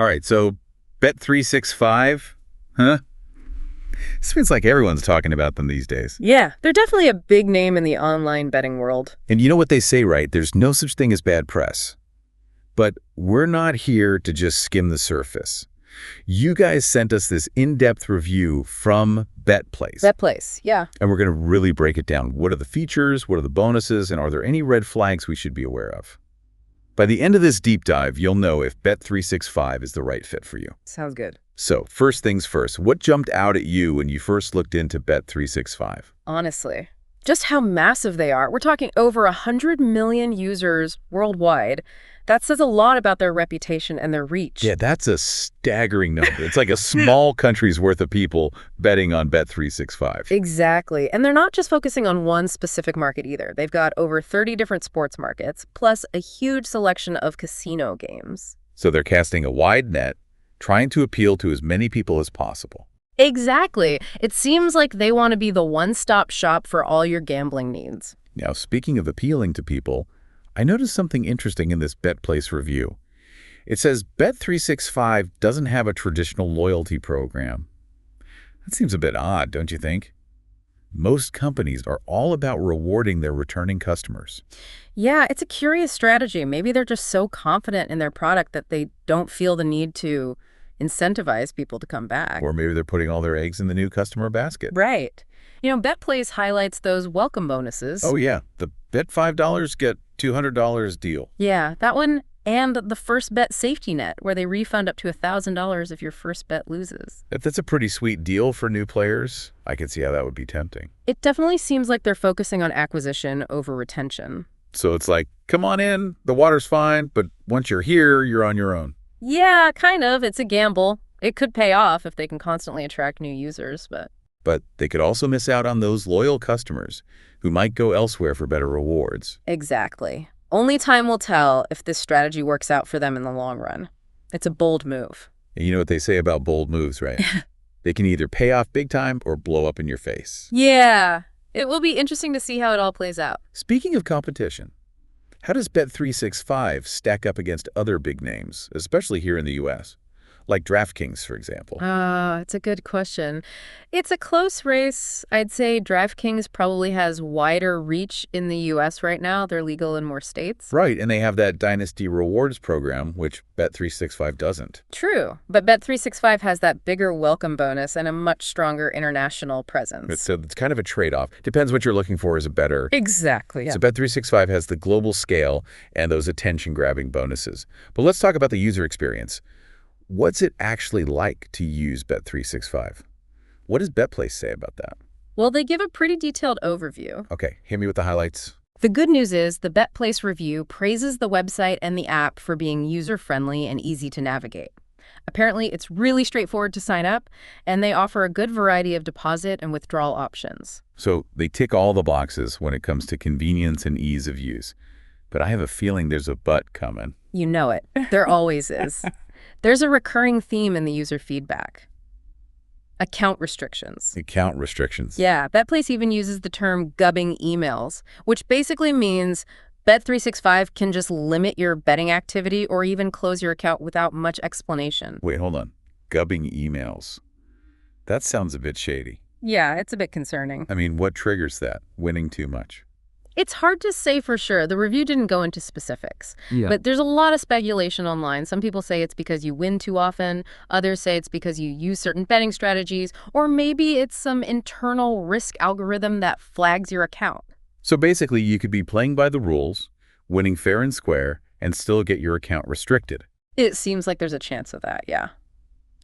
All right, so Bet365, huh? Seems like everyone's talking about them these days. Yeah, they're definitely a big name in the online betting world. And you know what they say, right? There's no such thing as bad press. But we're not here to just skim the surface. You guys sent us this in-depth review from BetPlace. BetPlace, yeah. And we're going to really break it down. What are the features? What are the bonuses? And are there any red flags we should be aware of? By the end of this deep dive, you'll know if Bet365 is the right fit for you. Sounds good. So, first things first, what jumped out at you when you first looked into Bet365? Honestly, just how massive they are. We're talking over 100 million users worldwide. That says a lot about their reputation and their reach. Yeah, that's a staggering number. It's like a small country's worth of people betting on Bet365. Exactly. And they're not just focusing on one specific market either. They've got over 30 different sports markets, plus a huge selection of casino games. So they're casting a wide net, trying to appeal to as many people as possible. Exactly. It seems like they want to be the one-stop shop for all your gambling needs. Now, speaking of appealing to people, I noticed something interesting in this BetPlace review. It says Bet365 doesn't have a traditional loyalty program. That seems a bit odd, don't you think? Most companies are all about rewarding their returning customers. Yeah, it's a curious strategy. Maybe they're just so confident in their product that they don't feel the need to incentivize people to come back. Or maybe they're putting all their eggs in the new customer basket. Right. BetPlace highlights those welcome bonuses. Oh, yeah. The bet $5, get $200 deal. Yeah, that one, and the first bet safety net, where they refund up to $1,000 if your first bet loses. If that's a pretty sweet deal for new players, I can see how that would be tempting. It definitely seems like they're focusing on acquisition over retention. So it's like, come on in, the water's fine, but once you're here, you're on your own. Yeah, kind of. It's a gamble. It could pay off if they can constantly attract new users, But they could also miss out on those loyal customers who might go elsewhere for better rewards. Exactly. Only time will tell if this strategy works out for them in the long run. It's a bold move. And you know what they say about bold moves, right? They can either pay off big time or blow up in your face. Yeah. It will be interesting to see how it all plays out. Speaking of competition, how does Bet365 stack up against other big names, especially here in the U.S.? Like DraftKings, for example? It's a good question. It's a close race. I'd say DraftKings probably has wider reach in the U.S. right now. They're legal in more states. Right, and they have that Dynasty Rewards program, which Bet365 doesn't. True, but Bet365 has that bigger welcome bonus and a much stronger international presence. So it's kind of a trade-off. Depends what you're looking for as a bettor. Exactly, yeah. So Bet365 has the global scale and those attention-grabbing bonuses. But let's talk about the user experience. What's it actually like to use Bet365? What does BetPlace say about that? Well, they give a pretty detailed overview. Okay, hit me with the highlights. The good news is the BetPlace review praises the website and the app for being user-friendly and easy to navigate. Apparently, it's really straightforward to sign up, and they offer a good variety of deposit and withdrawal options. So they tick all the boxes when it comes to convenience and ease of use. But I have a feeling there's a but coming. You know it. There always is. There's a recurring theme in the user feedback. Account restrictions. Account restrictions. Yeah, BetPlace even uses the term gubbing emails, which basically means Bet365 can just limit your betting activity or even close your account without much explanation. Wait, hold on. Gubbing emails. That sounds a bit shady. Yeah, it's a bit concerning. I mean, what triggers that? Winning too much? It's hard to say for sure. The review didn't go into specifics. Yeah. But there's a lot of speculation online. Some people say it's because you win too often. Others say it's because you use certain betting strategies. Or maybe it's some internal risk algorithm that flags your account. So basically, you could be playing by the rules, winning fair and square, and still get your account restricted. It seems like there's a chance of that, yeah.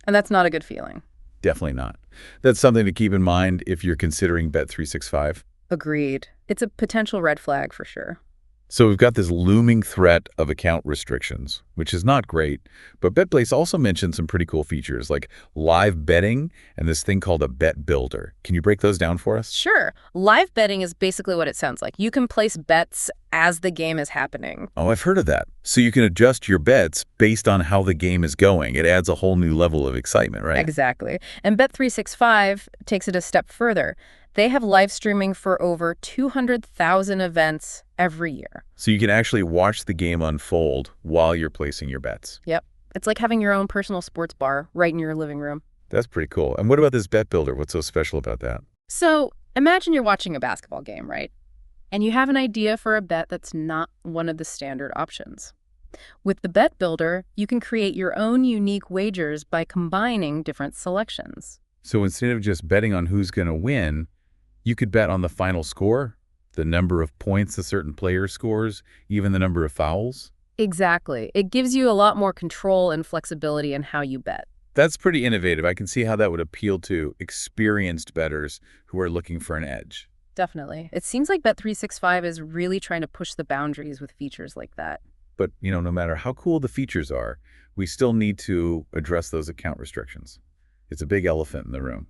And that's not a good feeling. Definitely not. That's something to keep in mind if you're considering Bet365. Agreed. It's a potential red flag for sure. So we've got this looming threat of account restrictions, which is not great, but BetPlace also mentioned some pretty cool features like live betting and this thing called a bet builder. Can you break those down for us? Sure. Live betting is basically what it sounds like. You can place bets as the game is happening. Oh, I've heard of that. So you can adjust your bets based on how the game is going. It adds a whole new level of excitement, right? Exactly. And Bet365 takes it a step further. They have live streaming for over 200,000 events every year. So you can actually watch the game unfold while you're placing your bets. Yep. It's like having your own personal sports bar right in your living room. That's pretty cool. And what about this bet builder? What's so special about that? So imagine you're watching a basketball game, right? And you have an idea for a bet that's not one of the standard options. With the Bet Builder, you can create your own unique wagers by combining different selections. So instead of just betting on who's going to win, you could bet on the final score, the number of points a certain player scores, even the number of fouls. Exactly. It gives you a lot more control and flexibility in how you bet. That's pretty innovative. I can see how that would appeal to experienced bettors who are looking for an edge. Definitely. It seems like Bet365 is really trying to push the boundaries with features like that. But, no matter how cool the features are, we still need to address those account restrictions. It's a big elephant in the room.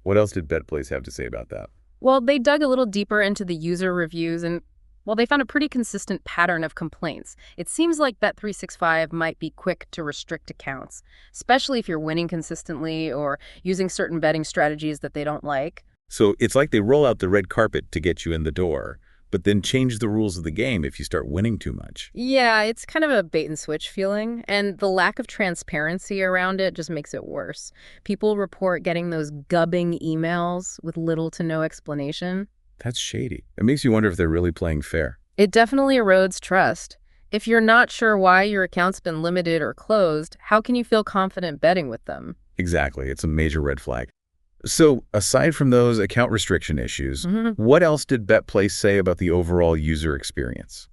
What else did BetPlace have to say about that? Well, they dug a little deeper into the user reviews and, well, they found a pretty consistent pattern of complaints. It seems like Bet365 might be quick to restrict accounts, especially if you're winning consistently or using certain betting strategies that they don't like. So it's like they roll out the red carpet to get you in the door, but then change the rules of the game if you start winning too much. Yeah, it's kind of a bait and switch feeling, and the lack of transparency around it just makes it worse. People report getting those gubbing emails with little to no explanation. That's shady. It makes you wonder if they're really playing fair. It definitely erodes trust. If you're not sure why your account's been limited or closed, how can you feel confident betting with them? Exactly. It's a major red flag. So aside from those account restriction issues, Mhm. what else did BetPlace say about the overall user experience?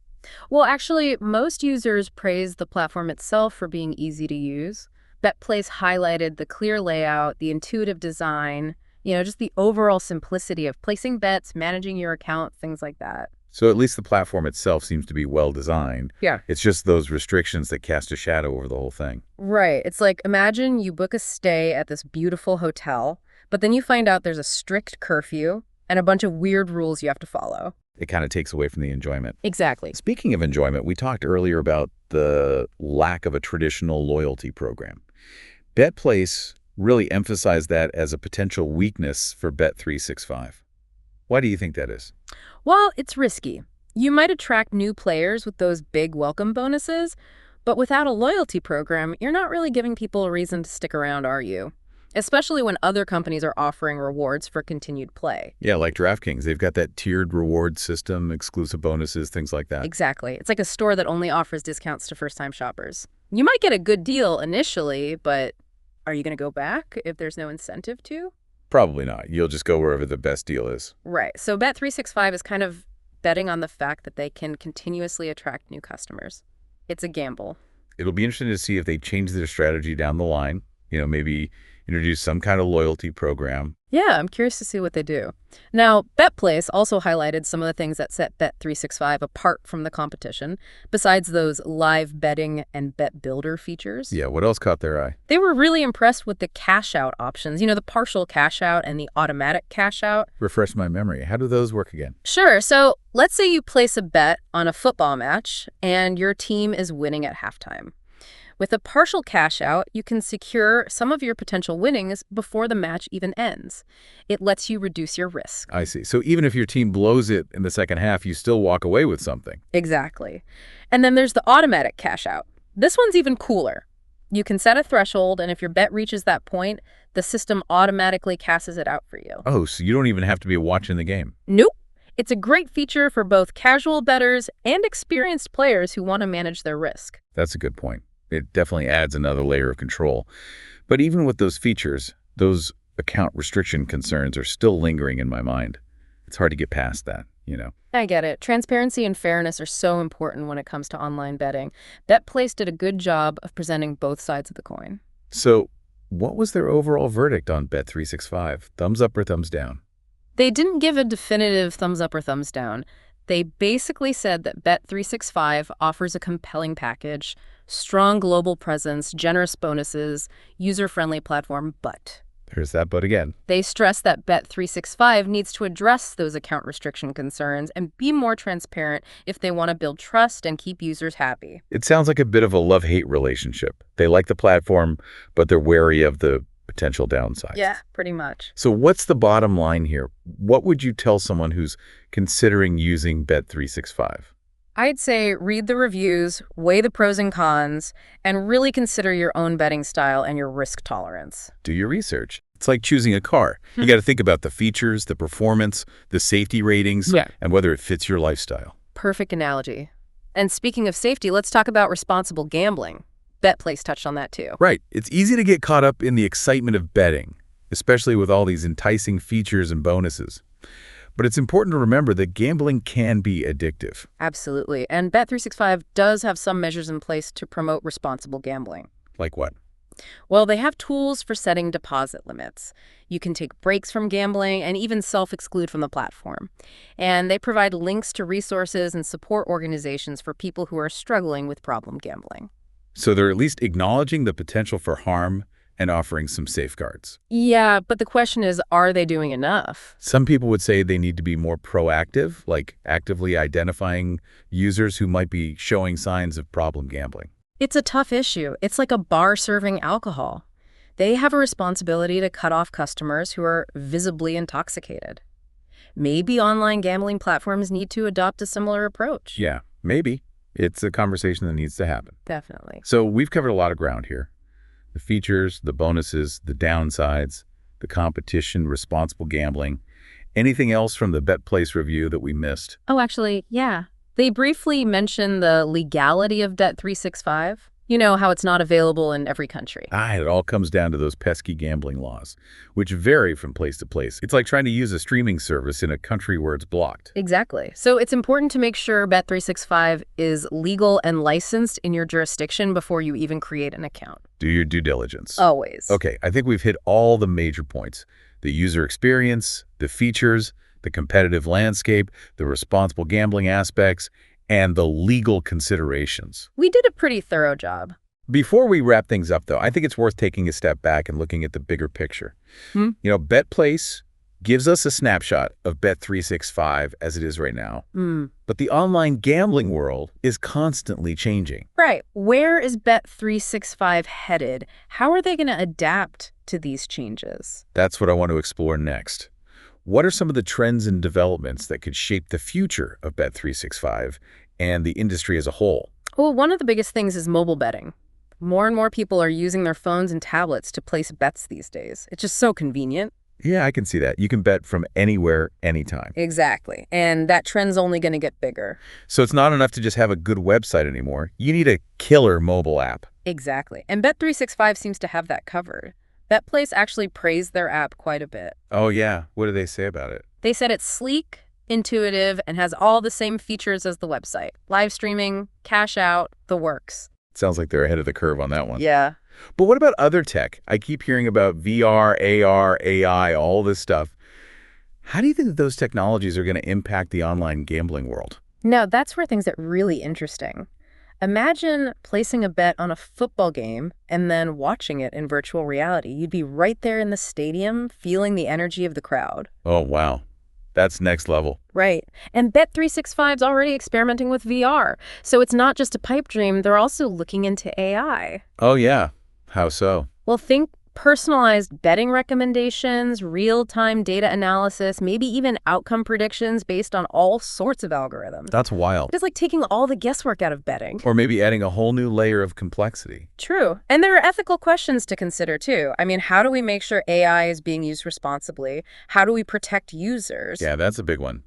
Well, actually, most users praise the platform itself for being easy to use. BetPlace highlighted the clear layout, the intuitive design, just the overall simplicity of placing bets, managing your account, things like that. So at least the platform itself seems to be well designed. Yeah. It's just those restrictions that cast a shadow over the whole thing. Right. It's like, imagine you book a stay at this beautiful hotel, but then you find out there's a strict curfew and a bunch of weird rules you have to follow. It kind of takes away from the enjoyment. Exactly. Speaking of enjoyment, we talked earlier about the lack of a traditional loyalty program. BetPlace really emphasized that as a potential weakness for Bet365. Why do you think that is? Well, it's risky. You might attract new players with those big welcome bonuses, but without a loyalty program, you're not really giving people a reason to stick around, are you? Especially when other companies are offering rewards for continued play. Yeah, like DraftKings. They've got that tiered reward system, exclusive bonuses, things like that. Exactly. It's like a store that only offers discounts to first-time shoppers. You might get a good deal initially, but are you going to go back if there's no incentive to? Probably not. You'll just go wherever the best deal is. Right. So Bet365 is kind of betting on the fact that they can continuously attract new customers. It's a gamble. It'll be interesting to see if they change their strategy down the line. Maybe introduce some kind of loyalty program. Yeah, I'm curious to see what they do. Now, BetPlace also highlighted some of the things that set Bet365 apart from the competition, besides those live betting and bet builder features. Yeah, what else caught their eye? They were really impressed with the cash out options, the partial cash out and the automatic cash out. Refresh my memory. How do those work again? Sure, so let's say you place a bet on a football match and your team is winning at halftime. With a partial cash out, you can secure some of your potential winnings before the match even ends. It lets you reduce your risk. I see. So even if your team blows it in the second half, you still walk away with something. Exactly. And then there's the automatic cash out. This one's even cooler. You can set a threshold, and if your bet reaches that point, the system automatically cashes it out for you. Oh, so you don't even have to be watching the game. Nope. It's a great feature for both casual bettors and experienced players who want to manage their risk. That's a good point. It definitely adds another layer of control. But even with those features, those account restriction concerns are still lingering in my mind. It's hard to get past that, I get it. Transparency and fairness are so important when it comes to online betting. BetPlace did a good job of presenting both sides of the coin. So what was their overall verdict on Bet365? Thumbs up or thumbs down? They didn't give a definitive thumbs up or thumbs down. They basically said that Bet365 offers a compelling package, strong global presence, generous bonuses, user-friendly platform, but There's that but again. they stress that Bet365 needs to address those account restriction concerns and be more transparent if they want to build trust and keep users happy. It sounds like a bit of a love-hate relationship. They like the platform, but they're wary of the potential downsides. Yeah, pretty much. So what's the bottom line here? What would you tell someone who's considering using Bet365? I'd say read the reviews, weigh the pros and cons, and really consider your own betting style and your risk tolerance. Do your research. It's like choosing a car. You got to think about the features, the performance, the safety ratings, Yeah. and whether it fits your lifestyle. Perfect analogy. And speaking of safety, let's talk about responsible gambling. BetPlace touched on that too. Right. It's easy to get caught up in the excitement of betting, especially with all these enticing features and bonuses. But it's important to remember that gambling can be addictive. Absolutely. And Bet365 does have some measures in place to promote responsible gambling. Like what? Well, they have tools for setting deposit limits. You can take breaks from gambling and even self-exclude from the platform. And they provide links to resources and support organizations for people who are struggling with problem gambling. So they're at least acknowledging the potential for harm and offering some safeguards. Yeah, but the question is, are they doing enough? Some people would say they need to be more proactive, like actively identifying users who might be showing signs of problem gambling. It's a tough issue. It's like a bar serving alcohol. They have a responsibility to cut off customers who are visibly intoxicated. Maybe online gambling platforms need to adopt a similar approach. Yeah, maybe. It's a conversation that needs to happen. Definitely. So we've covered a lot of ground here. The features, the bonuses, the downsides, the competition, responsible gambling. Anything else from the BetPlace review that we missed? Oh, actually, yeah. They briefly mention the legality of Bet365. You know, how it's not available in every country. It all comes down to those pesky gambling laws, which vary from place to place. It's like trying to use a streaming service in a country where it's blocked. Exactly. So it's important to make sure Bet365 is legal and licensed in your jurisdiction before you even create an account. Do your due diligence. Always. Okay, I think we've hit all the major points. The user experience, the features, the competitive landscape, the responsible gambling aspects, and the legal considerations. We did a pretty thorough job. Before we wrap things up, though, I think it's worth taking a step back and looking at the bigger picture. BetPlace gives us a snapshot of Bet365 as it is right now. But the online gambling world is constantly changing. Right. Where is Bet365 headed? How are they going to adapt to these changes? That's what I want to explore next. What are some of the trends and developments that could shape the future of Bet365 and the industry as a whole? Well, one of the biggest things is mobile betting. More and more people are using their phones and tablets to place bets these days. It's just so convenient. Yeah, I can see that. You can bet from anywhere, anytime. Exactly. And that trend's only going to get bigger. So it's not enough to just have a good website anymore. You need a killer mobile app. Exactly. And Bet365 seems to have that covered. BetPlace actually praised their app quite a bit. Oh, yeah. What do they say about it? They said it's sleek, intuitive, and has all the same features as the website. Live streaming, cash out, the works. Sounds like they're ahead of the curve on that one. Yeah. But what about other tech? I keep hearing about VR, AR, AI, all this stuff. How do you think that those technologies are going to impact the online gambling world? Now, that's where things get really interesting. Imagine placing a bet on a football game and then watching it in virtual reality. You'd be right there in the stadium, feeling the energy of the crowd. Oh, wow. That's next level. Right. And Bet365's already experimenting with VR. So it's not just a pipe dream, they're also looking into AI. Oh, yeah. How so? Well, think personalized betting recommendations, real-time data analysis, maybe even outcome predictions based on all sorts of algorithms. That's wild. It's like taking all the guesswork out of betting. Or maybe adding a whole new layer of complexity. True. And there are ethical questions to consider, too. I mean, how do we make sure AI is being used responsibly? How do we protect users? Yeah, that's a big one.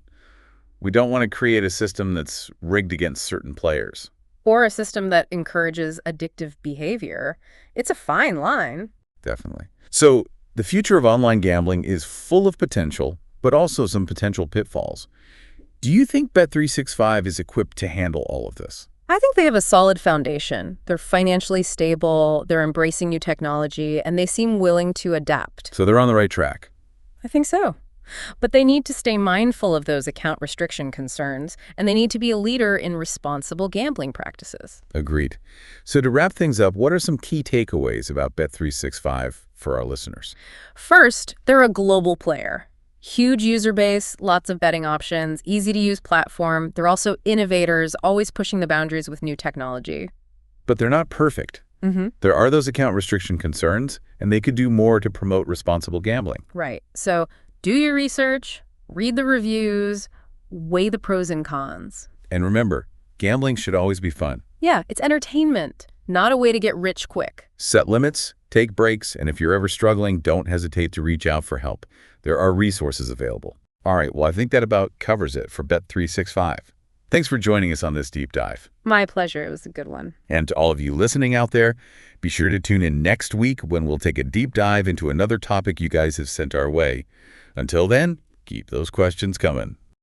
We don't want to create a system that's rigged against certain players. Or a system that encourages addictive behavior. It's a fine line. Definitely. So the future of online gambling is full of potential, but also some potential pitfalls. Do you think Bet365 is equipped to handle all of this? I think they have a solid foundation. They're financially stable, they're embracing new technology, and they seem willing to adapt. So they're on the right track. I think so. But they need to stay mindful of those account restriction concerns, and they need to be a leader in responsible gambling practices. Agreed. So to wrap things up, what are some key takeaways about Bet365 for our listeners? First, they're a global player. Huge user base, lots of betting options, easy-to-use platform. They're also innovators, always pushing the boundaries with new technology. But they're not perfect. There are those account restriction concerns, and they could do more to promote responsible gambling. Right. So do your research, read the reviews, weigh the pros and cons. And remember, Gambling should always be fun. Yeah, it's entertainment, not a way to get rich quick. Set limits, take breaks, and if you're ever struggling, don't hesitate to reach out for help. There are resources available. All right, well, I think that about covers it for Bet365. Thanks for joining us on this deep dive. My pleasure. It was a good one. And to all of you listening out there, be sure to tune in next week when we'll take a deep dive into another topic you guys have sent our way. Until then, keep those questions coming.